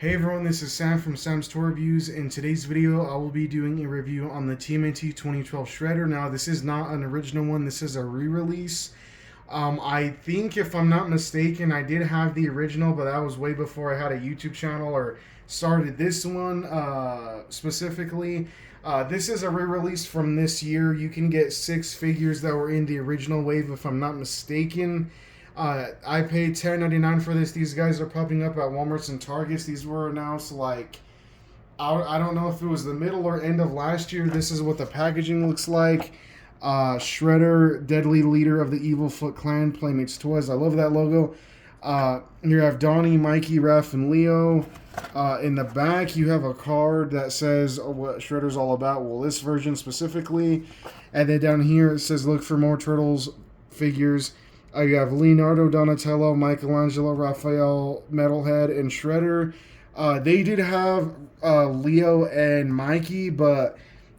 Hey everyone, this is Sam from Sam's Toy Reviews. In today's video, I will be doing a review on the TMNT 2012 Shredder. Now, this is not an original one, this is a re-release. I think, if I'm not mistaken, I did have the original, but that was way before I had a YouTube channel or started this one specifically. This is a re-release from this year. You can get 6 figures that were in the original wave, if I'm not mistaken. I paid $10.99 for this. These guys are popping up at Walmarts and Targets. These were announced like, I don't know if it was the middle or end of last year. This is what the packaging looks like. Shredder, Deadly Leader of the Evil Foot Clan, Playmates Toys. I love that logo. You have Donnie, Mikey, Raph, and Leo. In the back, you have a card that says what Shredder's all about. Well, this version specifically. And then down here, it says look for more Turtles figures. You have Leonardo, Donatello, Michelangelo, Raphael, Metalhead, and Shredder. They did have Leo and Mikey, but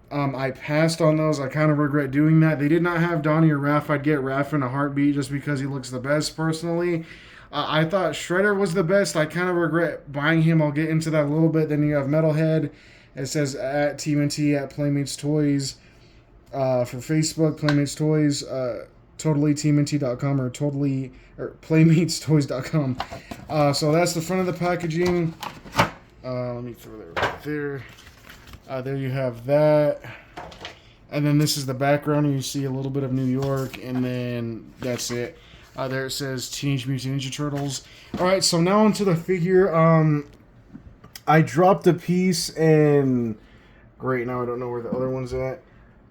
I passed on those. I kind of regret doing that. They did not have Donnie or Raph. I'd get Raph in a heartbeat just because he looks the best personally. I thought Shredder was the best. I kind of regret buying him. I'll get into that a little bit. Then you have Metalhead. It says at TMNT at Playmates Toys for Facebook, Playmates Toys. TotallyTMNT.com or PlaymatesToys.com. So that's the front of the packaging. Let me throw that right there. There you have that. And then this is the background. You see a little bit of New York, and then that's it. There it says Teenage Mutant Ninja Turtles. Alright, so now onto the figure. I dropped a piece, and great, now I don't know where the other one's at.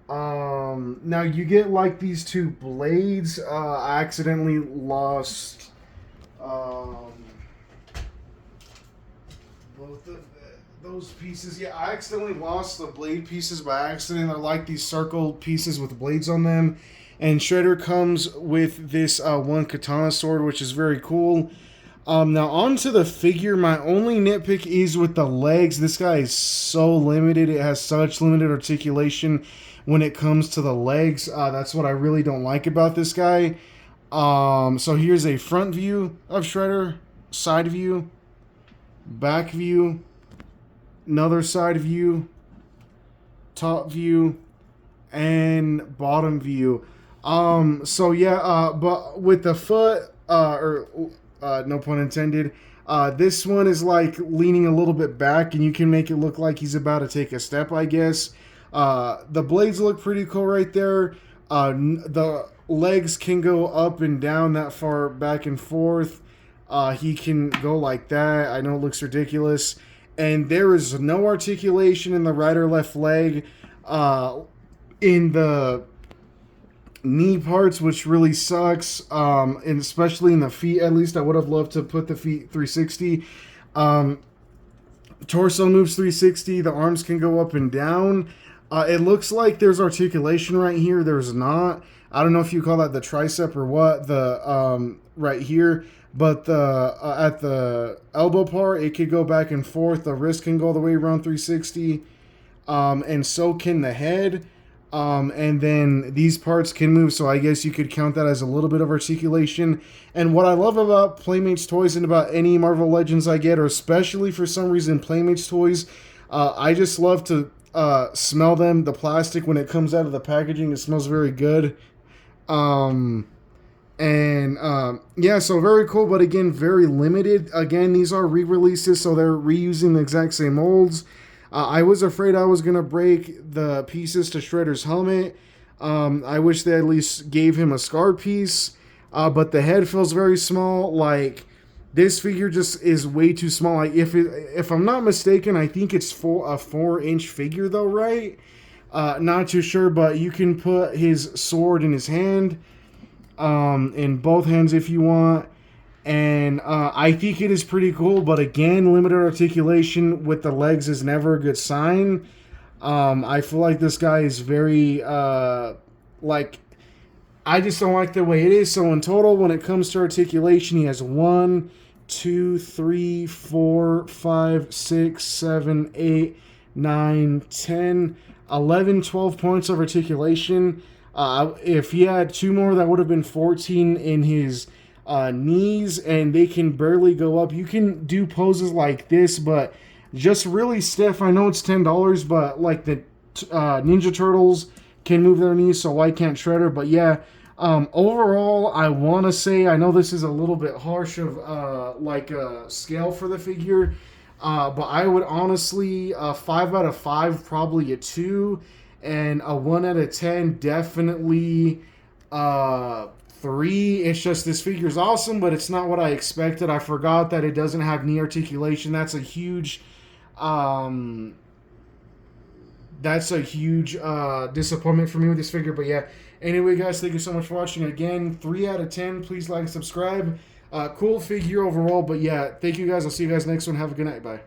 Now you get like these 2 blades. I accidentally lost both of those pieces. Yeah, I accidentally lost the blade pieces by accident. They're like these circle pieces with blades on them. And Shredder comes with this one katana sword, which is very cool. Now onto the figure. My only nitpick is with the legs. This guy is so limited. It has such limited articulation when it comes to the legs. That's what I really don't like about this guy. So here's a front view of Shredder, side view, back view, another side view, top view, and bottom view. So yeah, but with the foot, no pun intended, this one is like leaning a little bit back, and you can make it look like he's about to take a step, I guess. The blades look pretty cool right there. The legs can go up and down that far, back and forth. He can go like that. I know it looks ridiculous. And there is no articulation in the right or left leg. In the knee parts, which really sucks. And especially in the feet, at least. I would have loved to put the feet 360. Torso moves 360. The arms can go up and down. It looks like there's articulation right here. There's not. I don't know if you call that the tricep or what. The right here, but the at the elbow part, it could go back and forth. The wrist can go all the way around 360, and so can the head. And then these parts can move, so I guess you could count that as a little bit of articulation. And what I love about Playmates Toys and about any Marvel Legends I get, or especially for some reason Playmates Toys, I just love to smell them. The plastic, when it comes out of the packaging, it smells very good. Yeah, so very cool, but again, very limited. Again, these are re-releases, so they're reusing the exact same molds. I was afraid I was going to break the pieces to Shredder's helmet. I wish they at least gave him a scar piece, but the head feels very small. Like, this figure just is way too small. Like, if I'm not mistaken, I think it's a 4-inch figure though, right? Not too sure, but you can put his sword in his hand, in both hands if you want. And I think it is pretty cool, but again, limited articulation with the legs is never a good sign. I feel like this guy is very, I just don't like the way it is. So in total, when it comes to articulation, he has 1, 2, 3, 4, 5, 6, 7, 8, 9, 10, 11, 12 points of articulation. If he had 2 more, that would have been 14 in his knees, and they can barely go up. You can do poses like this, but just really stiff. I know it's $10, but like the Ninja Turtles can move their knees, so why can't Shredder? But yeah, overall, I want to say, I know this is a little bit harsh of like a scale for the figure, but I would honestly, 5 out of 5, probably a 2, and a 1 out of 10, definitely 3. It's just this figure's awesome, but it's not what I expected. I forgot that it doesn't have knee articulation. Um, that's a huge disappointment for me with this figure. But yeah, anyway, guys, thank you so much for watching. Again, 3 out of 10. Please like and subscribe. Cool figure overall. But yeah, thank you guys. I'll see you guys next one. Have a good night. Bye.